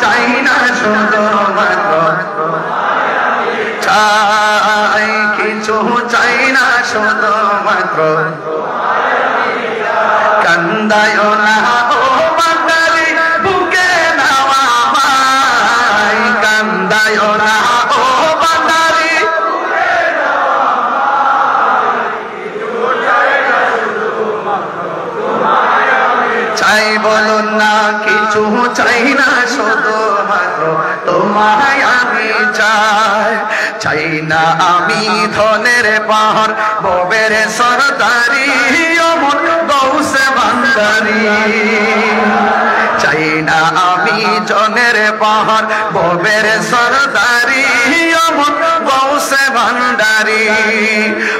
চাই না শুধুমাত্র চাই, কিছু চাই না শুধুমাত্র কান্দায় না ও বাঙালি বুকে নাও আমায়, কান্দায় না ও বাঙালি চাই বলুন না, কিছু চাই না শুধুমাত্র তোমায় আমি চাই। চাই না আমি ধনের পাহাড় ববের সরদারি অমন গৌসে ভান্ডারি, চাই না আমি জনের পাহাড় ববের সরদারি অমন গৌসে ভান্ডারি।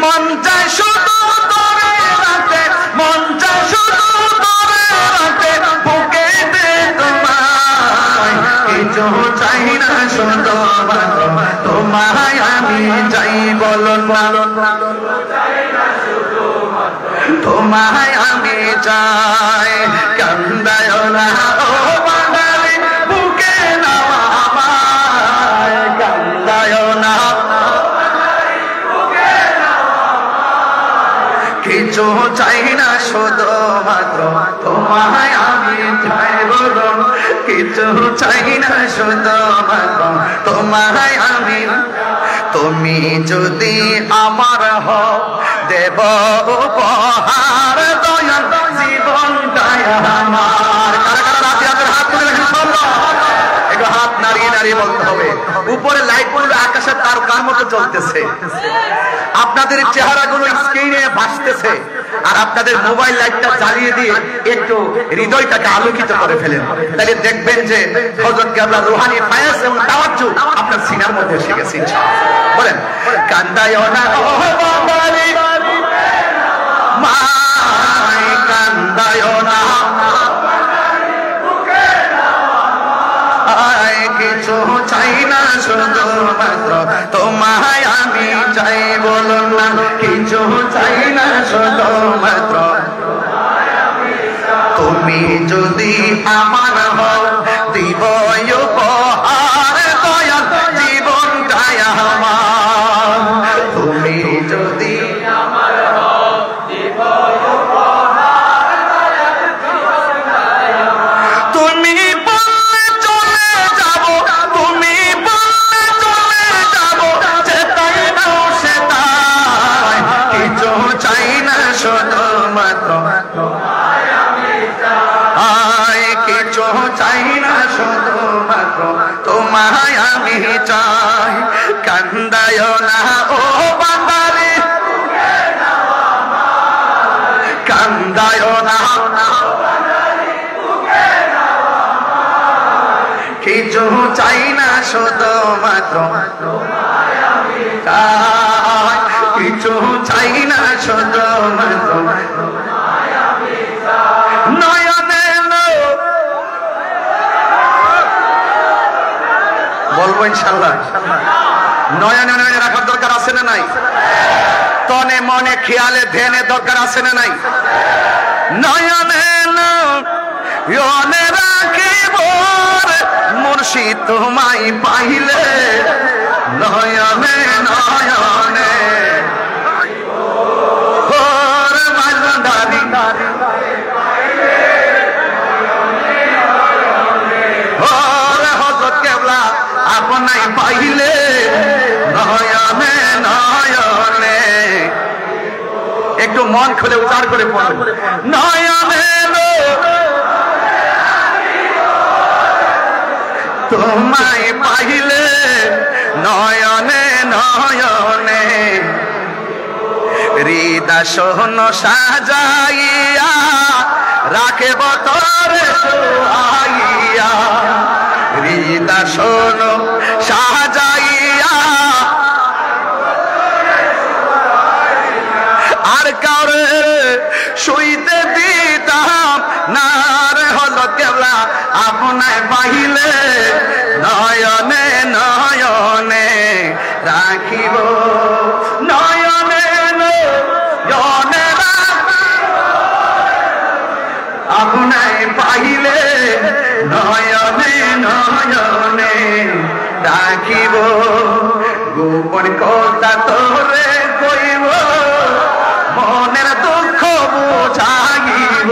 মন চাই শুধু তোরে রাতে, মন চাই শুধু তোরে রাতে বুকে দে তোমায়, কিছু চাই না শুধুমাত্র তোমায় আমি চাই। বলুন তোমায় আমি চাই, কান্দায় না ও বাঙালি বুকে নাও আমায়, কান্দায় না কিছু চাই না শুধুমাত্র তোমায় আমি চাই। বলুন কিছু চাই না শুধুমাত্র তোমায় আমি। তুমি যদি আমার হও দেব উপহার দয়াল জীবনটাই আমার। একটু হাত নাড়িয়ে নাড়িয়ে বলতে হবে। উপরে লাইট গুলো আকাশের তারকার মতো চলতেছে, আপনাদের চেহারাগুলো স্ক্রিনে ভাসতেছে, আর আপনাদের মোবাইল লাইটটা জ্বালিয়ে দিয়ে একটু হৃদয়টাকে আলোকিত করে ফেলেন, তাহলে দেখবেন যে হযরত কেবলা রুহানি ফায়াজ এবং তাওয়াজ্জু আপনার সিনার মধ্যে এসে গেছে ইনশাআল্লাহ। বলেন কান্দায় না ও বাঙালি মাই, কান্দায় না কিছু চাই না শুধুমাত্র তোমায় আমি চাই। বলুন না কিছু চাই না শুধুমাত্র তুমি যদি আমার হও দিব উপহার দয়াল জীবনটাই আমার। তুমি যদি আমার হও দিব উপহার দয়াল জীবনটাই আমার। তুমি বললে চলে যাব, তুমি বললে চলে যাব, যেটাই নাও সেটাই, কিছু চাই না শুধুমাত্র কিছু চাই না শুধুমাত্র তোমায় আমি চাই। কান্দায় না ও বাঙালি কান্দায় না, কিছু চাই না শুধুমাত্র কিছু চাই না শুধুমাত্র নয়নে বলবো ইনশাআল্লাহ। নয়নে নয়নে রাখার দরকার আছে না নাই? তনে মনে খেয়ালে ধ্যানে দরকার আছে না নাই? নয়নে নয়নে রাখিব মুর্শিদ তোমায় পাইলে, নয়নে নয়নে ওরে ভান্ডারি ওরে হযরত কেবলা আপনাই পাইলে, নয়নে নয়নে একটু মন খুলে উচ্চার করে পড়ুন নয়নে তোমায় পাইলে, নয়নে নয়নে হৃদয় সাজাইয়া রাখব তোরে শুয়াইয়া, হৃদয় সাজাইয়া আর কাউরে শুইতে দিতাম না রে হযরত কেবলা আপনায় পাইলে, নয়নে নয়নে রাখিব, নয়নে নয়নে আপনায় পাইলে, নয়নে নয়নে গোপন কথা তোরে কইব মনের দুঃখ বুঝাইব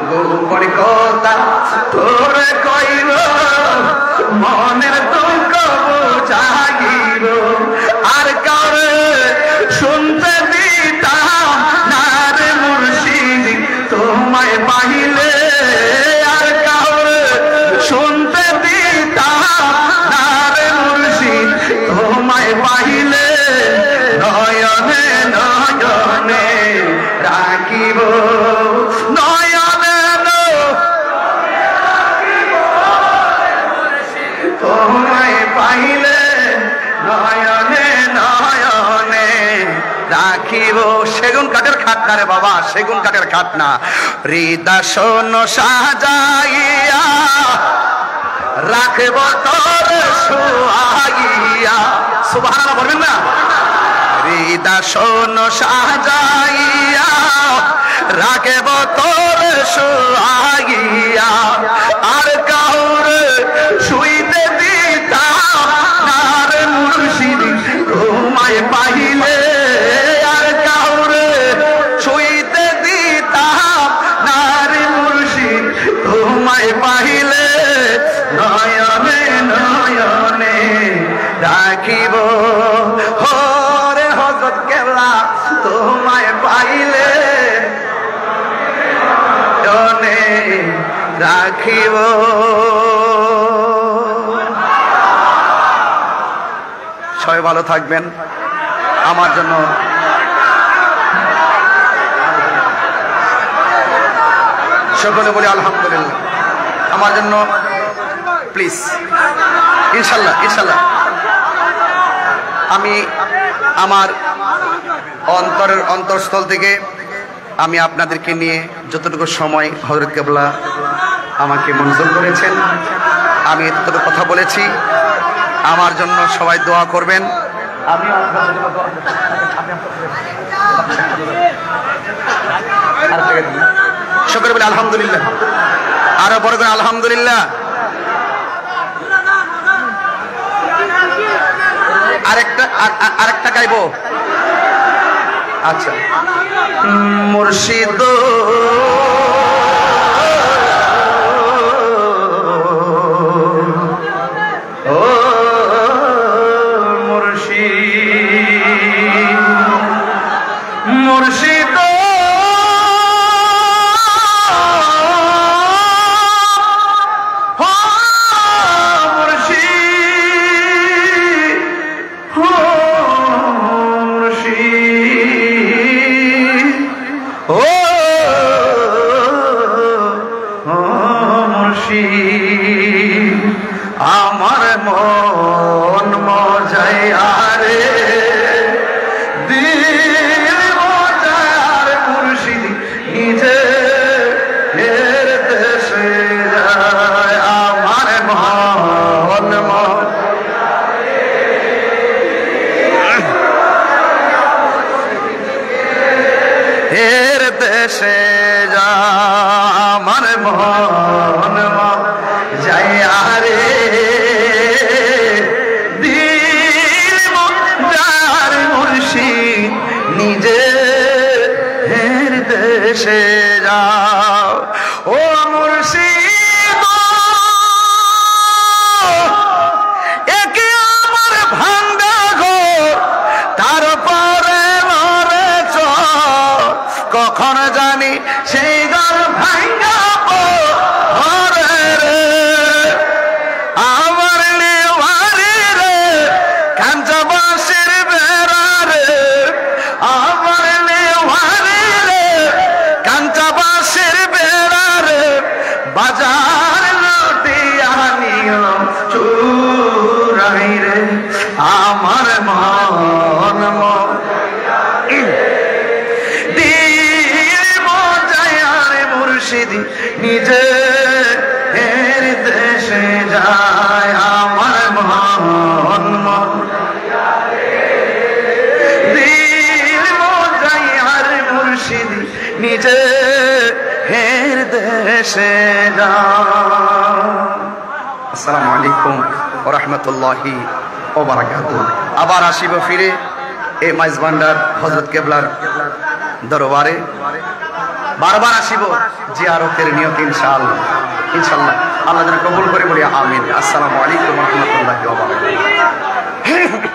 গোপন কথা তোরে কইব মনের দুঃখ বুঝাইব আর কাউরে শুনতে দিতাম না রে মুর্শিদ তোমায় পাইলে আর কাউরে শুনতে দিতাম না রে মুর্শিদ তোমায় পাইলে নয়নে নয়নে রাখিব নয়নে তোমায় পাইলে নয়নে নয়নে রাখিব সেগুন কাঠের খাট না রে বাবা সেগুন কাঠের খাট না হৃদয় সাজাইয়া রাখব তোর সুহাগিয়া সুবহানাল্লাহ বলবেন না হৃদয় সাজাইয়া রাখব তোর সুহাগিয়া আর কাউরে শুইতে দিতাম না রে মুর্শিদ তোমায় পাইলে আর কাউরে শুইতে দিতাম না রে মুর্শিদ তোমায় পাইলে নয়নে নয়নে রাখিব হরে হযরত কেবলা তোমায় পাইলে নয়নে রাখিব সবাই ভালো থাকবেন আমার জন্য সকলে বলি আলহামদুলিল্লাহ আমার জন্য প্লিজ ইনশাল্লাহ ইনশাল্লাহ আমি আমার অন্তরের অন্তরস্থল থেকে আমি আপনাদেরকে নিয়ে যতটুকু সময় হযরত কেবলা আমাকে মঞ্জুর করেছেন আমি এতটুকু কথা বলেছি আমার জন্য সবাই দোয়া করবেন আমি সকলে বলি আলহামদুলিল্লাহ আরো বড় করে আলহামদুলিল্লাহ আরেকটা গাইবো আচ্ছা মুর্শিদ মুর্শিদ আমার মন মজায় আরে দিল মজায় আরে মুর্শিদ নিজে এর দেশে যায় আমার মন এর দেশে যায় আমার মন যাই আরে দিল মজার মুর্শিদ নিজে হের দেশে যাও ও মুর্শিদ একে আমার ভাঙ্গা ঘর তারপরে মরেছ কখন জানি সেই ঘর ভাঙ্গা বাজার লটিয়া নিয়ম চুরাই রে আমার মন দিল মজায় আরে মুর্শিদ নিজে এর দেশে যায় আমার মন দিল মজায় আরে মুর্শিদ নিজে হের দেশে যাও। আসসালামু আলাইকুম। ওয়া রাহমাতুল্লাহি ওয়া বারাকাতুহু। আবার আসিব ফিরে এই মাইজ ভান্ডার হযরত কেবলার দরবারে, বারবার আসিব জিয়ারতের নিয়ত ইনশাআল্লাহ। ইনশাআল্লাহ আল্লাহ যেন কবুল করে, বলি আমিন। আসসালামু আলাইকুম ওয়া রাহমাতুল্লাহি ওয়া বারাকাতুহু।